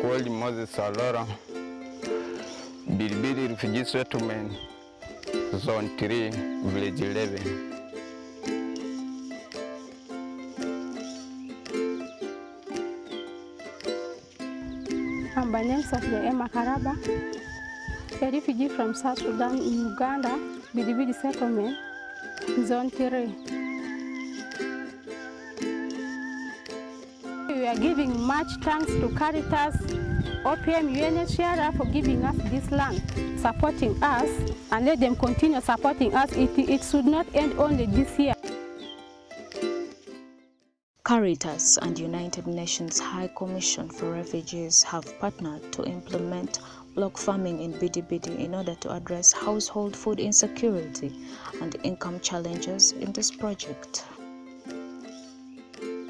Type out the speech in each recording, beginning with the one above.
called Moses Alora, Bidibidi Refugee Settlement, Zone 3, Village 11. I'm by name Sophia Emma Karaba, a refugee from South Sudan in Uganda, Bidibidi Settlement, Zone 3. We are giving much thanks to Caritas, OPM, UNHCR for giving us this land, supporting us, and let them continue supporting us. It should not end only this year. Caritas and United Nations High Commission for Refugees have partnered to implement block farming in Bidibidi in order to address household food insecurity and income challenges in this project.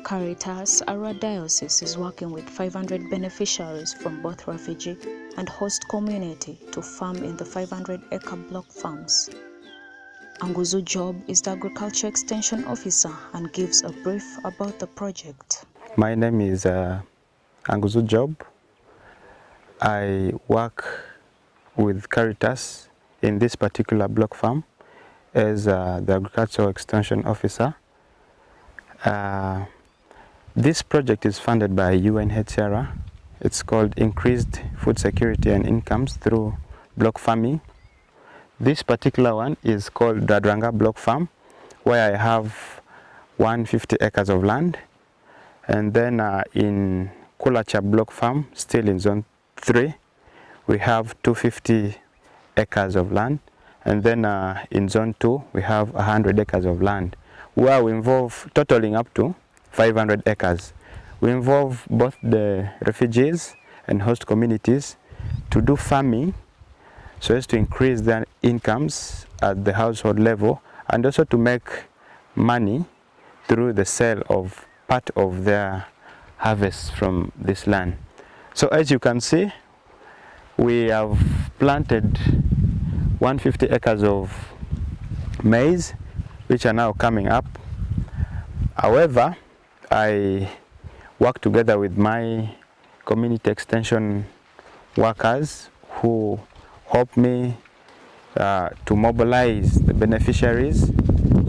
Caritas Arua Diocese is working with 500 beneficiaries from both refugee and host community to farm in the 500-acre block farms. Anguzu Job is the Agriculture Extension Officer and gives a brief about the project. My name is Anguzu Job. I work with Caritas in this particular block farm as the Agricultural Extension Officer. This project is funded by UNHCR. It's called Increased Food Security and Incomes through Block Farming. This particular one is called Dadranga Block Farm, where I have 150 acres of land. And then in Kulacha Block Farm, still in Zone 3, we have 250 acres of land. And then in Zone 2, we have 100 acres of land, where we involve totaling up to 500 acres. We involve both the refugees and host communities to do farming so as to increase their incomes at the household level and also to make money through the sale of part of their harvest from this land. So as you can see, we have planted 150 acres of maize, which are now coming up. However, I work together with my community extension workers who help me to mobilize the beneficiaries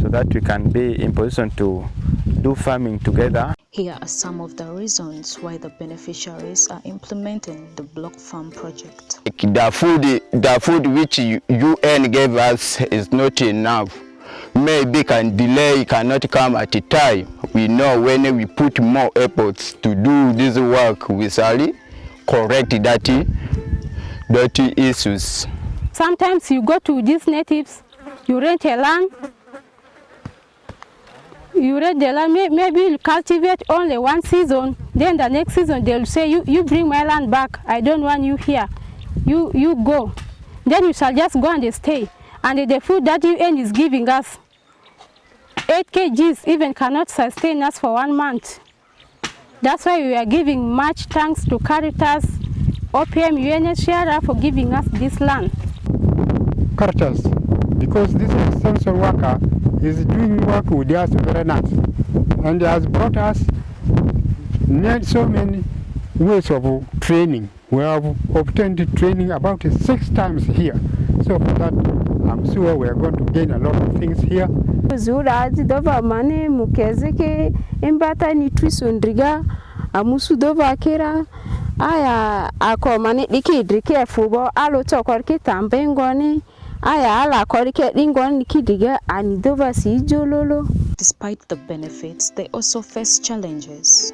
so that we can be in position to do farming together. Here are some of the reasons why the beneficiaries are implementing the block farm project. The food which UN gave us is not enough. Maybe can delay, cannot come at a time. We know when we put more efforts to do this work, we shall correct that issues. Sometimes you go to these natives, you rent a land, maybe you cultivate only one season, then the next season they'll say, you bring my land back, I don't want you here, you go. Then you shall just go and stay. And the food that UN is giving us, 8 kgs even cannot sustain us for 1 month. That's why we are giving much thanks to Caritas, OPM, UNHCR for giving us this land. Caritas, because this extension worker is doing work with us very nice and has brought us so many ways of training. We have obtained training about 6 times here. So for that, I'm sure we are going to gain a lot of things here. Zuraji dova mane mukezeke imbata ni twisundriga amusu dova kera aya ako mane dikidrike fubo alo tokorke tambengoni aya ala korike dingoni kidiga ani dova si jololo. Despite the benefits, they also face challenges.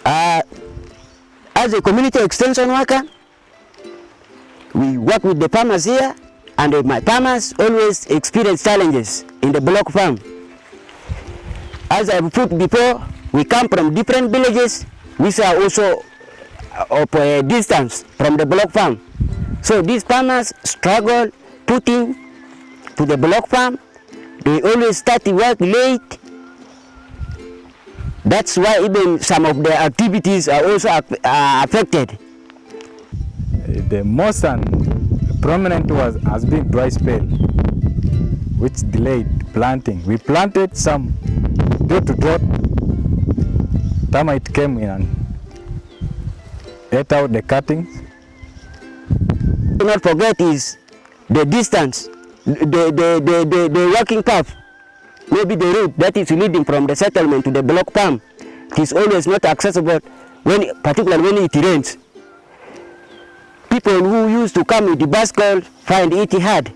As a community extension worker, we work with the farmers here, and my farmers always experience challenges in the block farm. As I've put before, we come from different villages which are also of a distance from the block farm. So these farmers struggle putting to the block farm. They always start to work late. That's why even some of their activities are also affected. The most prominent has been dry spell, which delayed planting. We planted some drought to drought. Termite came in and ate out the cuttings. Do not forget is the distance, the walking path, maybe the route that is leading from the settlement to the block farm. It is always not accessible, particularly when it rains. People who used to come with the bicycle find it hard.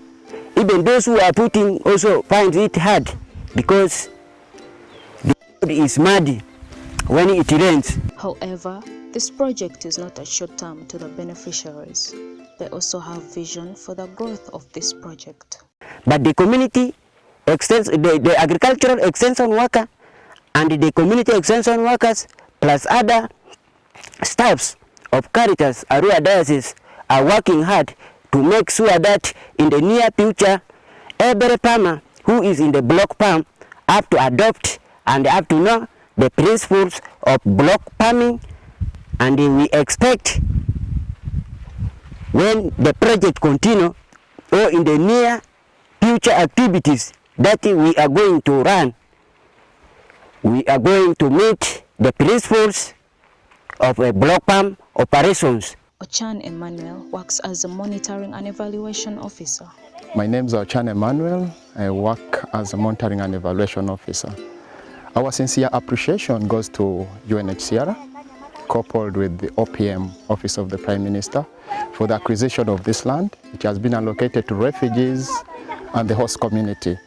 Even those who are putting also find it hard because the road is muddy when it rains. However, this project is not a short term to the beneficiaries. They also have vision for the growth of this project. But the community the agricultural extension worker and the community extension workers plus other staffs of Caritas Arua Diocese are working hard to make sure that in the near future, every farmer who is in the block farm have to adopt and have to know the principles of block farming, and we expect when the project continue or in the near future activities that we are going to run, we are going to meet the principles of a block farm operations. Ochan Emmanuel works as a monitoring and evaluation officer. My name is Ochan Emmanuel. I work as a monitoring and evaluation officer. Our sincere appreciation goes to UNHCR, coupled with the OPM, Office of the Prime Minister, for the acquisition of this land, which has been allocated to refugees and the host community.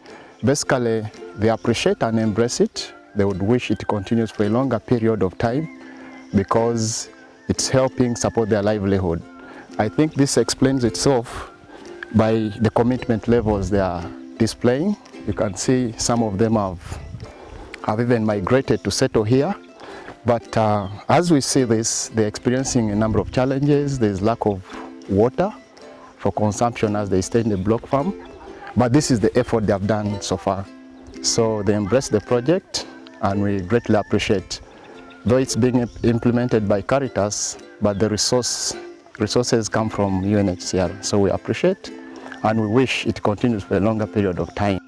Basically, they appreciate and embrace it. They would wish it continues for a longer period of time because it's helping support their livelihood. I think this explains itself by the commitment levels they are displaying. You can see some of them have even migrated to settle here. But as we see this, they're experiencing a number of challenges. There's lack of water for consumption as they stay in the block farm. But this is the effort they have done so far. So they embrace the project and we greatly appreciate. Though it's being implemented by Caritas, but the resources come from UNHCR. So we appreciate and we wish it continues for a longer period of time.